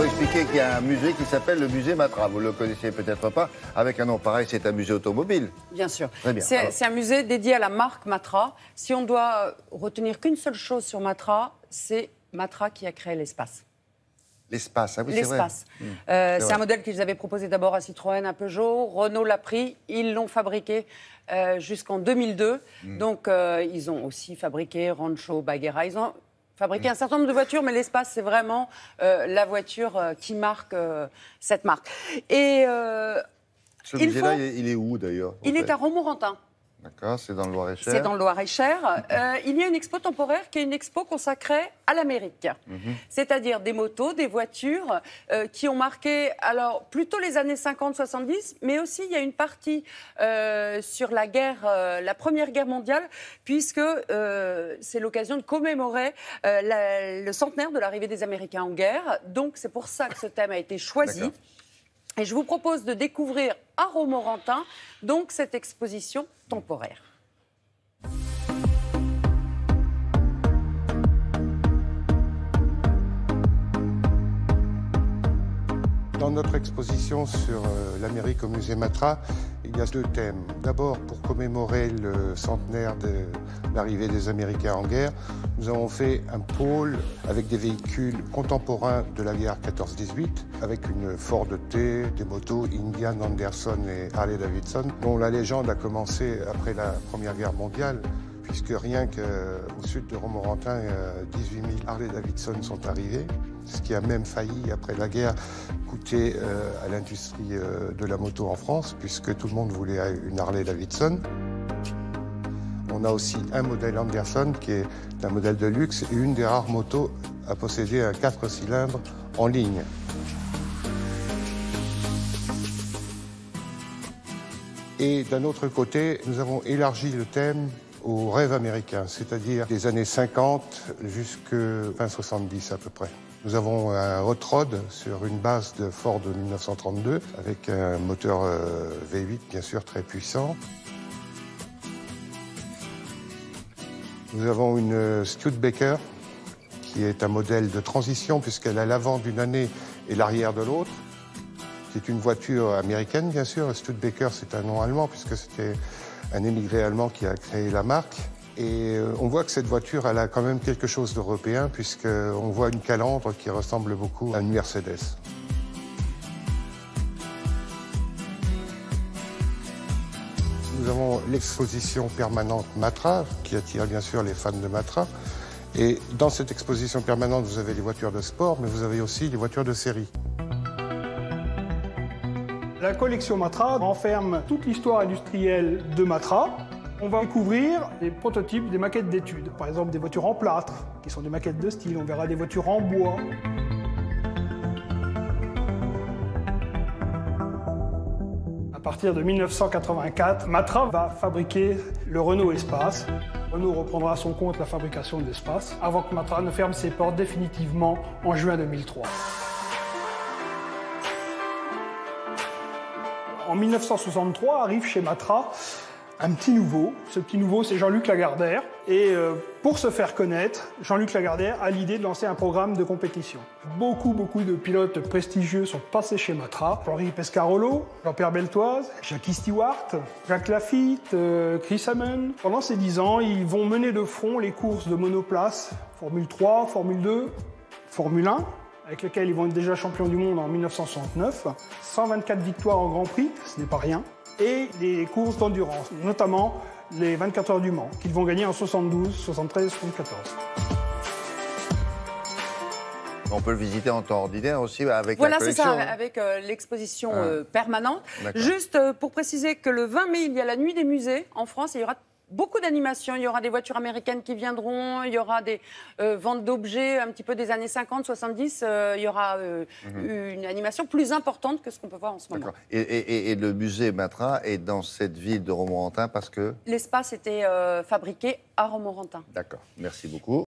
faut expliquer qu'il y a un musée qui s'appelle le musée Matra. Vous ne le connaissiez peut-être pas. Avec un nom pareil, c'est un musée automobile. Bien sûr. Très bien. C'est un musée dédié à la marque Matra. Si on doit retenir qu'une seule chose sur Matra, c'est Matra qui a créé l'espace. L'espace, ah oui, c'est vrai. L'espace. C'est un modèle qu'ils avaient proposé d'abord à Citroën, à Peugeot. Renault l'a pris. Ils l'ont fabriqué jusqu'en 2002. Donc, ils ont aussi fabriqué Rancho, Baguera. Ils ont fabriqué un certain nombre de voitures, mais l'espace, c'est vraiment la voiture qui marque cette marque. Et Ce musée-là, il est où d'ailleurs? il est à Romorantin. D'accord, c'est dans le Loir-et-Cher. C'est dans le Loir-et-Cher. Il y a une expo temporaire qui est une expo consacrée à l'Amérique. C'est-à-dire des motos, des voitures qui ont marqué alors plutôt les années 50-70, mais aussi il y a une partie sur la guerre, la Première Guerre mondiale, puisque c'est l'occasion de commémorer le centenaire de l'arrivée des Américains en guerre. Donc c'est pour ça que ce thème a été choisi. Et je vous propose de découvrir à Romorantin donc cette exposition temporaire. Dans notre exposition sur l'Amérique au musée Matra, il y a deux thèmes. D'abord, pour commémorer le centenaire de l'arrivée des Américains en guerre, nous avons fait un pôle avec des véhicules contemporains de la guerre 14-18, avec une Ford T, des motos Indian, Anderson et Harley Davidson, dont la légende a commencé après la Première Guerre mondiale, puisque rien qu'au sud de Romorantin, 18 000 Harley Davidson sont arrivés, ce qui a même failli, après la guerre, coûter à l'industrie de la moto en France, puisque tout le monde voulait une Harley Davidson. On a aussi un modèle Anderson, qui est un modèle de luxe et une des rares motos à posséder un 4 cylindres en ligne. Et d'un autre côté, nous avons élargi le thème au rêve américain, c'est-à-dire des années 50 jusqu'à fin 70 à peu près. Nous avons un hot rod sur une base de Ford de 1932 avec un moteur V8 bien sûr très puissant. Nous avons une Studebaker qui est un modèle de transition puisqu'elle a l'avant d'une année et l'arrière de l'autre. C'est une voiture américaine bien sûr. Studebaker c'est un nom allemand puisque c'était un émigré allemand qui a créé la marque. Et on voit que cette voiture, elle a quand même quelque chose d'européen, puisqu'on voit une calandre qui ressemble beaucoup à une Mercedes. Nous avons l'exposition permanente Matra, qui attire bien sûr les fans de Matra. Et dans cette exposition permanente, vous avez les voitures de sport, mais vous avez aussi les voitures de série. La collection Matra renferme toute l'histoire industrielle de Matra. On va découvrir des prototypes, des maquettes d'études. Par exemple, des voitures en plâtre, qui sont des maquettes de style. On verra des voitures en bois. À partir de 1984, Matra va fabriquer le Renault Espace. Renault reprendra à son compte la fabrication de l'Espace, avant que Matra ne ferme ses portes définitivement en juin 2003. En 1963, arrive chez Matra un petit nouveau. Ce petit nouveau, c'est Jean-Luc Lagardère. Et pour se faire connaître, Jean-Luc Lagardère a l'idée de lancer un programme de compétition. Beaucoup de pilotes prestigieux sont passés chez Matra. Henri Pescarolo, Jean-Pierre Beltoise, Jackie Stewart, Jacques Lafitte, Chris Hammond. Pendant ces 10 ans, ils vont mener de front les courses de monoplace, Formule 3, Formule 2, Formule 1, avec lesquelles ils vont être déjà champions du monde en 1969. 124 victoires en Grand Prix, ce n'est pas rien. Et les courses d'endurance, notamment les 24 heures du Mans, qu'ils vont gagner en 72, 73, 74. On peut le visiter en temps ordinaire aussi avec voilà, la collection. Voilà, c'est ça, avec l'exposition permanente. Juste pour préciser que le 20 mai, il y a la nuit des musées en France et il y aura beaucoup d'animations. Il y aura des voitures américaines qui viendront, il y aura des ventes d'objets un petit peu des années 50, 70. Il y aura une animation plus importante que ce qu'on peut voir en ce moment. Et le musée Matra est dans cette ville de Romorantin parce que... L'espace était fabriqué à Romorantin. D'accord, merci beaucoup.